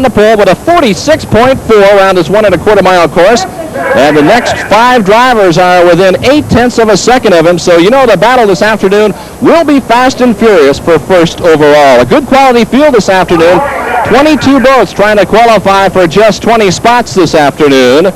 on the pole with a 46.4 around this 1 1/4 mile course. And the next 5 drivers are within 0.8 of a second of him. So you know the battle this afternoon will be fast and furious for first overall. A good quality field this afternoon. 22 boats trying to qualify for just 20 spots this afternoon.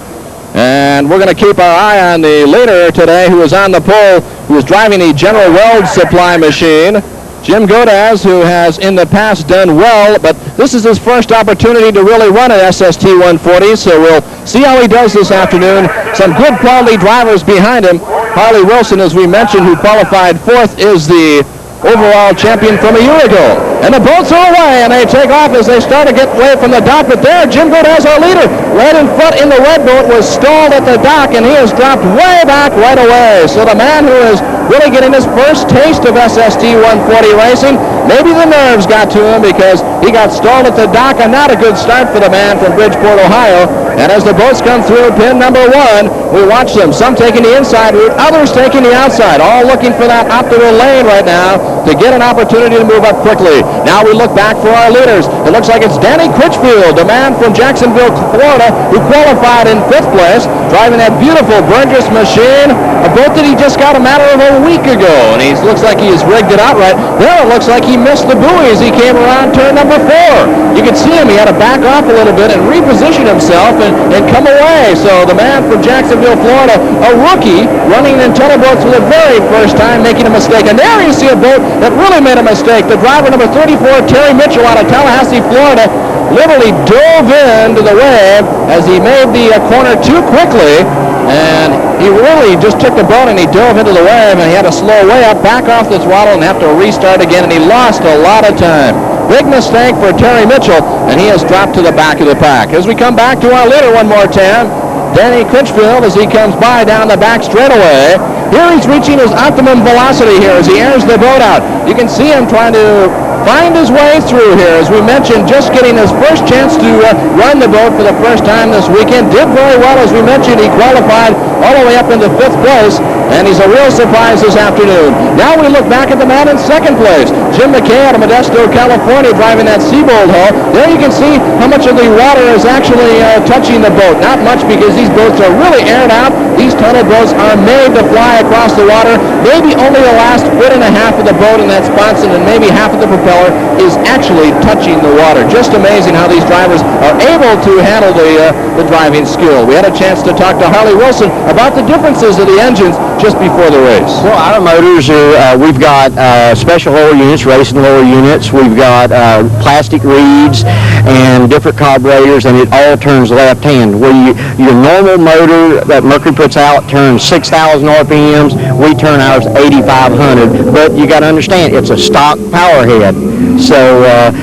And we're going to keep our eye on the leader today, who is on the pole, who is driving the General Weld supply machine. Jim Godaz, who has in the past done well, but this is his first opportunity to really run an SST 140, so we'll see how he does this afternoon. Some good quality drivers behind him. Harley Wilson, as we mentioned, who qualified 4th, is the overall champion from a year ago. And the boats are away, and they take off as they start to get away from the dock. But there, Jim Godaz, our leader, right in front in the red boat, was stalled at the dock, and he has dropped way back right away. So the man who is really getting his first taste of SST 140 racing, maybe the nerves got to him because he got stalled at the dock, and not a good start for the man from Bridgeport, Ohio. And as the boats come through pin number 1, we watch them, some taking the inside route, others taking the outside, all looking for that optimal lane right now to get an opportunity to move up quickly. Now we look back for our leaders. It looks like it's Danny Critchfield, the man from Jacksonville, Florida, who qualified in 5th place, driving that beautiful Burgess machine, a boat that he just got a matter of a week ago, and he looks like he has rigged it out right. There it looks like he missed the buoy as he came around turn number 4. You could see him. He had to back off a little bit and reposition himself and come away. So the man from Jacksonville, Florida, a rookie, running in tunnel boats for the very first time, making a mistake. And there you see a boat that really made a mistake. The driver, number 34, Terry Mitchell, out of Tallahassee, Florida, literally dove into the wave as he made the corner too quickly. And he really just took the boat and he dove into the wave, and he had to slow way up, back off the throttle, and have to restart again, and he lost a lot of time. Big mistake for Terry Mitchell, and he has dropped to the back of the pack. As we come back to our leader one more time, Danny Critchfield, as he comes by down the back straightaway. Here he's reaching his optimum velocity here as he airs the boat out. You can see him trying to find his way through here. As we mentioned, just getting his first chance to run the boat for the first time this weekend. Did very well, as we mentioned. He qualified all the way up into 5th place, and he's a real surprise this afternoon. Now we look back at the man in 2nd place, Jim McKay out of Modesto, California, driving that Seabold hull. There you can see how much of the water is actually touching the boat. Not much, because these boats are really aired out. These tunnel boats are made to fly across the water. Maybe only the last 1.5 feet of the boat in that sponson, and maybe half of the propeller is actually touching the water. Just amazing how these drivers are able to handle the driving skill. We had a chance to talk to Harley Wilson about the differences of the engines just before the race. Well, our motors are, we've got special lower units, racing lower units. We've got plastic reeds and different carburetors, and it all turns left-hand. Where your normal motor that Mercury puts out turns 6,000 RPMs. We turn ours 8,500. But you got to understand, it's a stock power head, so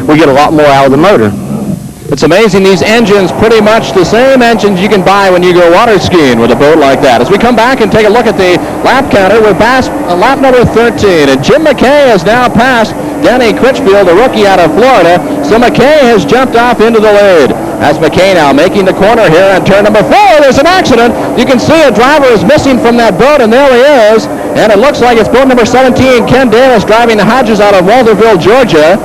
we get a lot more out of the motor. It's amazing, these engines, pretty much the same engines you can buy when you go water skiing with a boat like that. As we come back and take a look at the lap counter, we're past lap number 13, and Jim McKay has now passed Danny Critchfield, a rookie out of Florida. So McKay has jumped off into the lead. That's McKay now making the corner here on turn number 4. There's an accident. You can see a driver is missing from that boat, and there he is. And it looks like it's boat number 17, Ken Davis, driving the Hodges out of Walterville, Georgia.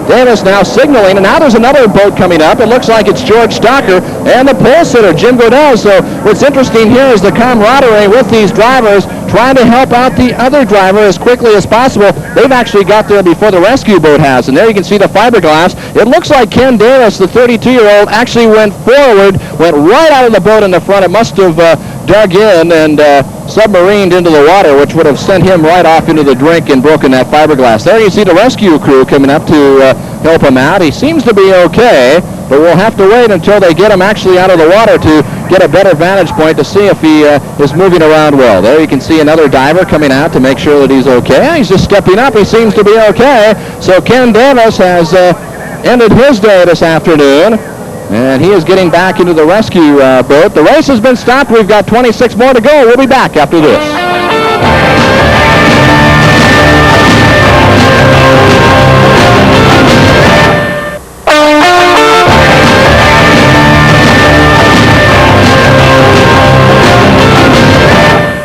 Davis now signaling, and now there's another boat coming up. It looks like it's George Stocker and the pole sitter, Jim Godaz. So what's interesting here is the camaraderie with these drivers, trying to help out the other driver as quickly as possible. They've actually got there before the rescue boat has, and there you can see the fiberglass. It looks like Ken Davis, the 32-year-old, actually went forward, went right out of the boat in the front. It must have dug in and submarined into the water, which would have sent him right off into the drink and broken that fiberglass. There you see the rescue crew coming up to help him out. He seems to be okay, but we'll have to wait until they get him actually out of the water to get a better vantage point to see if he is moving around well. There you can see another diver coming out to make sure that he's okay. He's just stepping up. He seems to be okay. So Ken Davis has ended his day this afternoon, and he is getting back into the rescue boat. The race has been stopped. We've got 26 more to go. We'll be back after this.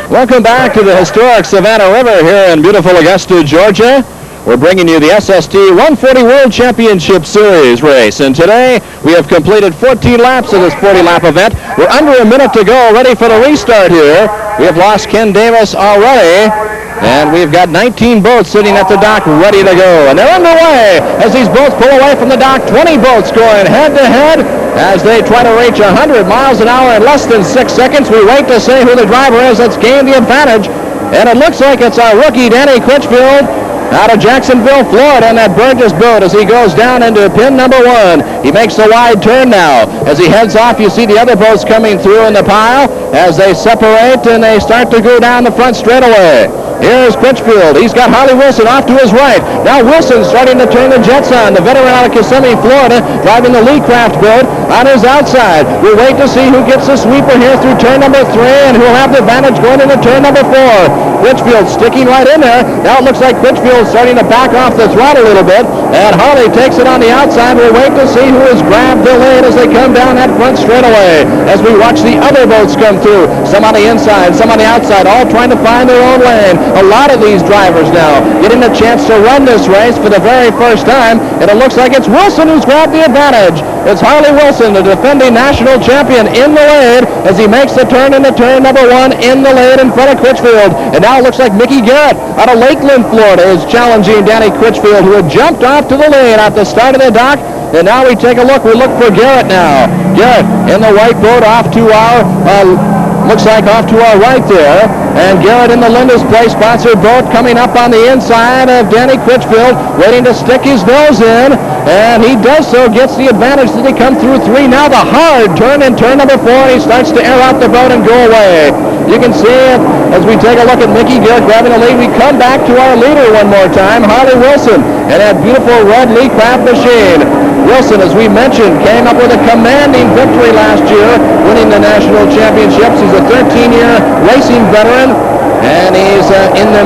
Welcome back to the historic Savannah River here in beautiful Augusta, Georgia. We're bringing you the SST 140 World Championship Series race. And today we have completed 14 laps of this 40-lap event. We're under a minute to go, ready for the restart here. We have lost Ken Davis already. And we've got 19 boats sitting at the dock ready to go. And they're underway as these boats pull away from the dock. 20 boats going head-to-head as they try to reach 100 miles an hour in less than 6 seconds. We wait to see who the driver is that's gained the advantage. And it looks like it's our rookie, Danny Critchfield, out of Jacksonville, Florida, in that Burgess boat as he goes down into pin number 1. He makes a wide turn now. As he heads off, you see the other boats coming through in the pile as they separate and they start to go down the front straightaway. Here's Critchfield. He's got Harley Wilson off to his right. Now Wilson starting to turn the jets on. The veteran out of Kissimmee, Florida, driving the Lee Craft boat on his outside. We'll wait to see who gets the sweeper here through turn number 3 and who'll have the advantage going into turn number 4. Critchfield sticking right in there. Now it looks like Critchfield starting to back off the throttle a little bit. And Harley takes it on the outside. We'll wait to see who has grabbed the lead as they come down that front straightaway. As we watch the other boats come through. Some on the inside, some on the outside, all trying to find their own lane. A lot of these drivers now getting a chance to run this race for the very first time, and it looks like it's Wilson who's grabbed the advantage. It's Harley Wilson, the defending national champion, in the lead as he makes the turn into turn number 1 in the lead in front of Critchfield. And now it looks like Mickey Garrett out of Lakeland, Florida, is challenging Danny Critchfield, who had jumped off to the lane at the start of the dock. And now we take a look. We look for Garrett now. Garrett in the white boat off to our looks like off to our right there. And Garrett in the Linda's Play sponsored boat coming up on the inside of Danny Critchfield, waiting to stick his nose in. And he does so, gets the advantage as they come through 3. Now the hard turn in turn number 4, and he starts to air out the boat and go away. You can see it as we take a look at Mickey Garrett grabbing the lead. We come back to our leader one more time, Harley Wilson, and that beautiful red Lee Craft machine. Wilson, as we mentioned, came up with a commanding victory last year, winning the national championships. He's a 13-year racing veteran, and he's in the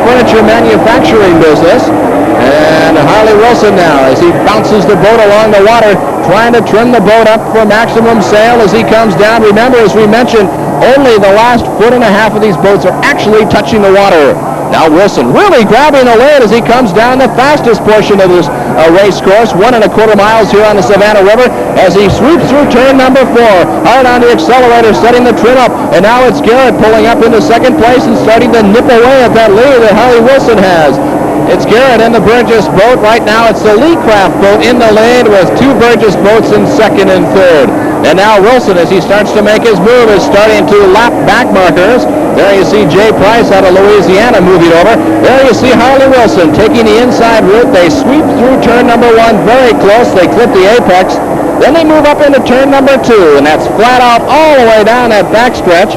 furniture manufacturing business. And Harley Wilson now, as he bounces the boat along the water, trying to trim the boat up for maximum sail as he comes down. Remember, as we mentioned, only the last 1.5 feet of these boats are actually touching the water. Now Wilson really grabbing the lead as he comes down the fastest portion of this race course, 1.25 miles here on the Savannah River, as he sweeps through turn number 4. Hard on the accelerator, setting the trim up, and now it's Garrett pulling up into second place and starting to nip away at that lead that Harley Wilson has. It's Garrett in the Burgess boat. Right now it's the Lee Craft boat in the lead with 2 Burgess boats in second and third. And now Wilson, as he starts to make his move, is starting to lap back markers. There you see Jay Price out of Louisiana moving over. There you see Harley Wilson taking the inside route. They sweep through turn number 1 very close. They clip the apex. Then they move up into turn number 2, and that's flat out all the way down that backstretch.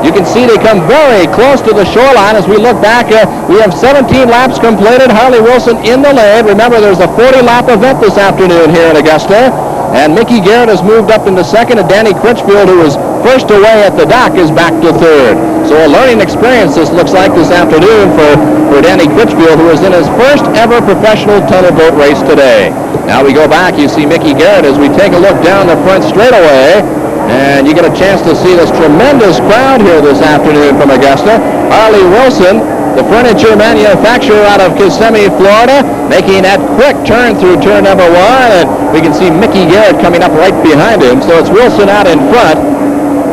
You can see they come very close to the shoreline. As we look back, we have 17 laps completed. Harley Wilson in the lead. Remember, there's a 40-lap event this afternoon here in Augusta. And Mickey Garrett has moved up into second, and Danny Critchfield, who was first away at the dock, is back to third. So a learning experience, this looks like, this afternoon for Danny Critchfield, who is in his first ever professional tunnel boat race today. Now we go back. You see Mickey Garrett as we take a look down the front straightaway. And you get a chance to see this tremendous crowd here this afternoon from Augusta. Harley Wilson, the furniture manufacturer out of Kissimmee, Florida, making that quick turn through turn number 1. And we can see Mickey Garrett coming up right behind him. So it's Wilson out in front.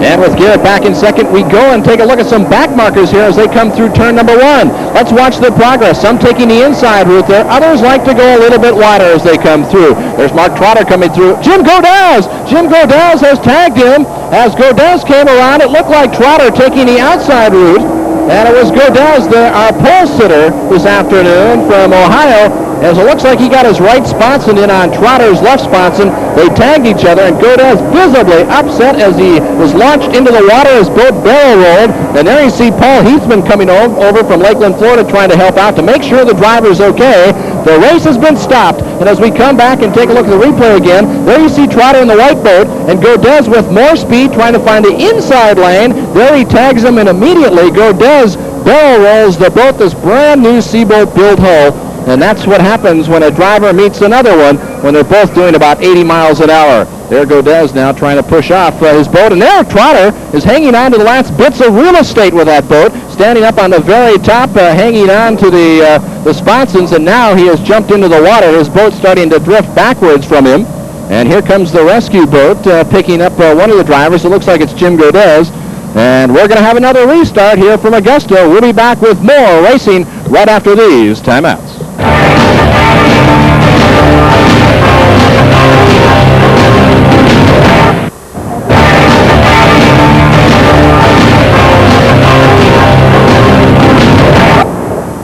And with Garrett back in second, we go and take a look at some back markers here as they come through turn number 1. Let's watch the progress. Some taking the inside route there. Others like to go a little bit wider as they come through. There's Mark Trotter coming through. Jim Godaz! Jim Godaz has tagged him. As Godaz came around, it looked like Trotter taking the outside route. And it was Godaz, our pole sitter this afternoon from Ohio, as it looks like he got his right sponson in on Trotter's left sponson. They tagged each other, and Godaz visibly upset as he was launched into the water as boat barrel rolled. And there you see Paul Heathman coming over from Lakeland, Florida, trying to help out to make sure the driver's okay. The race has been stopped, and as we come back and take a look at the replay again, there you see Trotter in the white boat, and Godaz with more speed trying to find the inside lane. There he tags him, and immediately Godaz barrel rolls the boat, this brand new Seaboat build hull, And that's what happens when a driver meets another one when they're both doing about 80 miles an hour. There Godez now trying to push off his boat. And there Trotter is hanging on to the last bits of real estate with that boat, standing up on the very top, hanging on to the sponsons. And now he has jumped into the water. His boat's starting to drift backwards from him. And here comes the rescue boat picking up one of the drivers. It looks like it's Jim Godez. And we're going to have another restart here from Augusta. We'll be back with more racing right after these timeouts.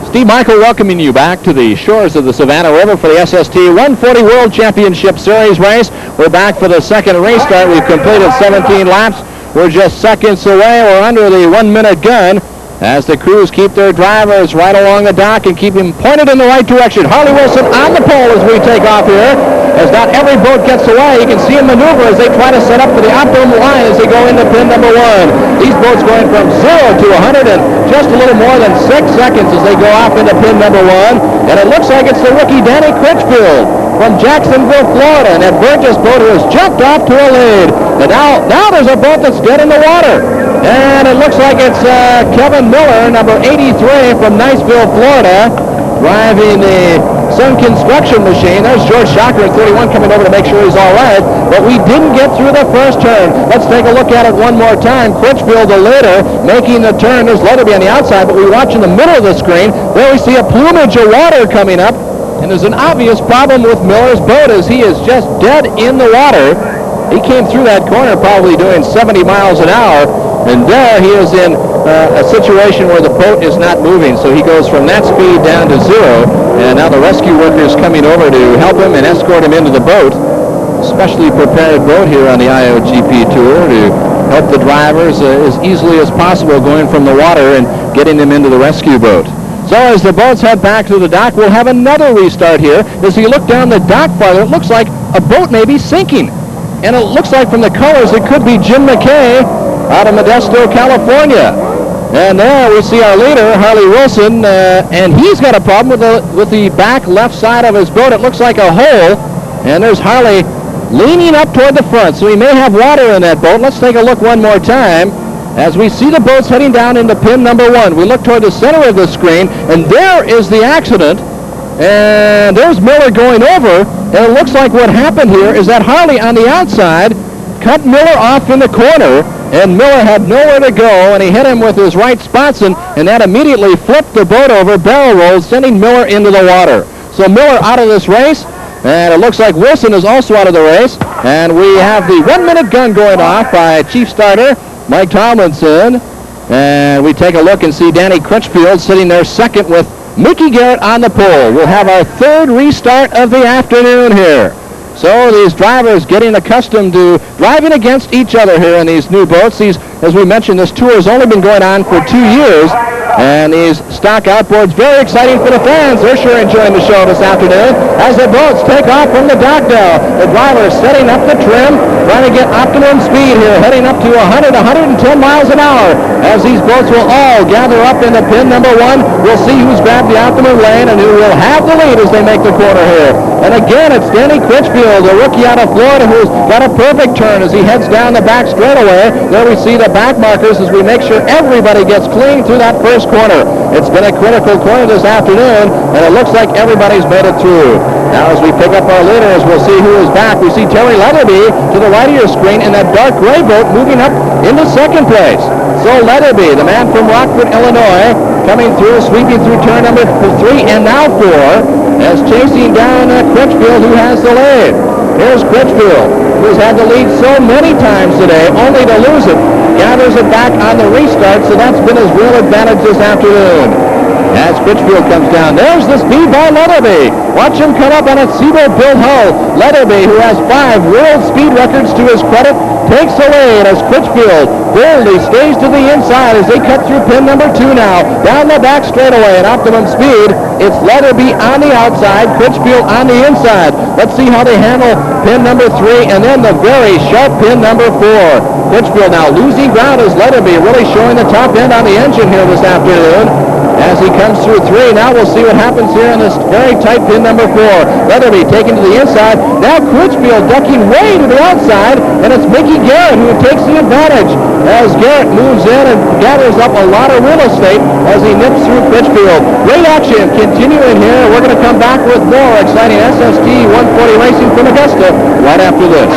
Steve Michael welcoming you back to the shores of the Savannah River for the SST 140 World Championship Series race. We're back for the second restart. We've completed 17 laps. We're just seconds away. We're under the 1-minute gun as the crews keep their drivers right along the dock and keep them pointed in the right direction. Harley Wilson on the pole as we take off here. As not every boat gets away, you can see him maneuver as they try to set up for the optimum line as they go into pin number 1. These boats going from 0 to 100 in just a little more than 6 seconds as they go off into pin number 1. And it looks like it's the rookie Danny Critchfield from Jacksonville, Florida, and that Burgess boat has jumped off to a lead. And now there's a boat that's dead in the water. And it looks like it's Kevin Miller, number 83 from Niceville, Florida, driving the Sun Construction machine. There's George Shocker at 31 coming over to make sure he's all right. But we didn't get through the first turn. Let's take a look at it one more time. Critchfield, the leader, making the turn. There's Letterby on the outside, but we watch in the middle of the screen. There we see a plumage of water coming up. And there's an obvious problem with Miller's boat as he is just dead in the water. He came through that corner probably doing 70 miles an hour. And there he is in a situation where the boat is not moving. So he goes from that speed down to 0. And now the rescue workers coming over to help him and escort him into the boat. Specially prepared boat here on the IOGP Tour to help the drivers as easily as possible going from the water and getting them into the rescue boat. So as the boats head back to the dock, we'll have another restart here. As you look down the dock farther, it looks like a boat may be sinking. And it looks like from the colors it could be Jim McKay out of Modesto, California. And there we see our leader, Harley Wilson, and he's got a problem with the back left side of his boat. It looks like a hole, and there's Harley leaning up toward the front, so he may have water in that boat. Let's take a look one more time as we see the boats heading down into pin number 1. We look toward the center of the screen, and there is the accident, and there's Miller going over, and it looks like what happened here is that Harley on the outside cut Miller off in the corner, and Miller had nowhere to go, and he hit him with his right sponson, and that immediately flipped the boat over, barrel rolled, sending Miller into the water. So Miller out of this race, and it looks like Wilson is also out of the race, and we have the 1-minute gun going off by Chief Starter Mike Tomlinson, and we take a look and see Danny Critchfield sitting there second with Mickey Garrett on the pole. We'll have our third restart of the afternoon here. So these drivers getting accustomed to driving against each other here in these new boats. As we mentioned, this tour has only been going on for 2 years. And these stock outboards, very exciting for the fans. They're sure enjoying the show this afternoon as the boats take off from the dock now. The drivers setting up the trim, trying to get optimum speed here, heading up to 100, 110 miles an hour. As these boats will all gather up into pin number 1, we'll see who's grabbed the optimum lane and who will have the lead as they make the corner here. And again, it's Danny Critchfield, the rookie out of Florida, who's got a perfect turn as he heads down the back straightaway. There we see the back markers as we make sure everybody gets clean through that first corner. It's been a critical corner this afternoon, and it looks like everybody's made it through. Now as we pick up our leaders, we'll see who is back. We see Terry Letterby to the right of your screen in that dark gray boat moving up into second place. So Letterby, the man from Rockford, Illinois, coming through, sweeping through turn number 3 and now 4, as chasing down Critchfield, who has the lead. Here's Critchfield, who's had the lead so many times today, only to lose it. Gathers it back on the restart, so that's been his real advantage this afternoon. As Critchfield comes down, there's the speed by Letterby. Watch him come up on a Seaboat-built hull. Letterby, who has 5 world speed records to his credit, takes the lead as Critchfield boldly stays to the inside as they cut through pin number 2 now. Down the back straightaway at optimum speed. It's Letterby on the outside, Critchfield on the inside. Let's see how they handle pin number 3 and then the very sharp pin number 4. Critchfield now losing ground as Letterby really showing the top end on the engine here this afternoon. as he comes through 3. Now we'll see what happens here in this very tight pin number 4. Leatherby taken to the inside. Now Critchfield ducking way to the outside, and it's Mickey Garrett who takes the advantage as Garrett moves in and gathers up a lot of real estate as he nips through Critchfield. Great action continuing here. We're going to come back with more exciting SST 140 racing from Augusta right after this.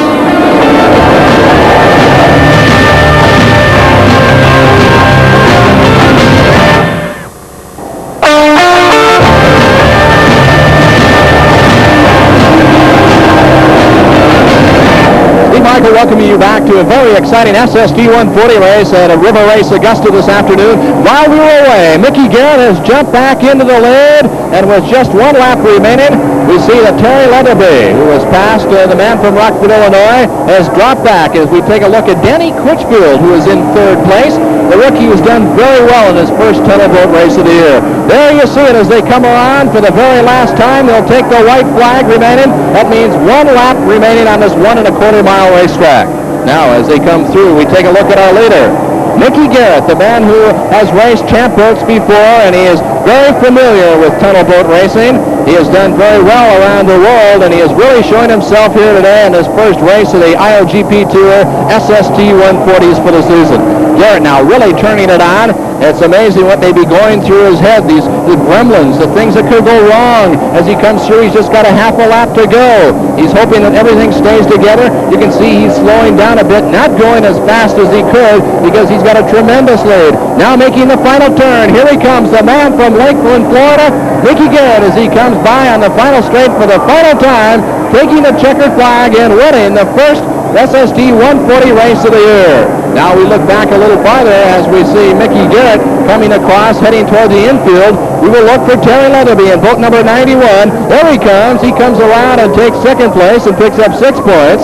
Michael welcoming you back to a very exciting SST 140 race at a River Race Augusta this afternoon. While we were away, Mickey Garrett has jumped back into the lead, and with just one lap remaining, we see that Terry Leatherby, who was past the man from Rockford, Illinois, has dropped back as we take a look at Danny Critchfield, who is in 3rd place. The rookie has done very well in his first tunnel boat race of the year. There you see it as they come around for the very last time. They'll take the white flag remaining. That means one lap remaining on this 1 1/4 mile racetrack. Now, as they come through, we take a look at our leader, Mickey Garrett, the man who has raced champ boats before, and he is very familiar with tunnel boat racing. He has done very well around the world, and he is really showing himself here today in his first race of the IOGP Tour SST 140s for the season. Garrett now really turning it on. It's amazing what may be going through his head, the gremlins, the things that could go wrong. As he comes through, he's just got a half a lap to go. He's hoping that everything stays together. You can see he's slowing down a bit, not going as fast as he could because he's got a tremendous lead. Now making the final turn. Here he comes, the man from Lakeland, Florida, Mickey Garrett, as he comes by on the final straight for the final time, taking the checkered flag and winning the first SST 140 race of the year. Now we look back a little farther as we see Mickey Garrett coming across, heading toward the infield. We will look for Terry Leatherby in boat number 91. There he comes. He comes around and takes 2nd place and picks up 6 points.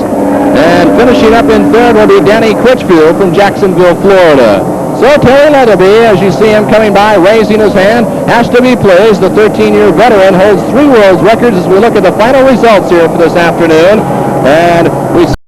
And finishing up in 3rd will be Danny Critchfield from Jacksonville, Florida. So Terry Leatherby, as you see him coming by, raising his hand, has to be pleased. The 13-year veteran holds 3 world records as we look at the final results here for this afternoon. And we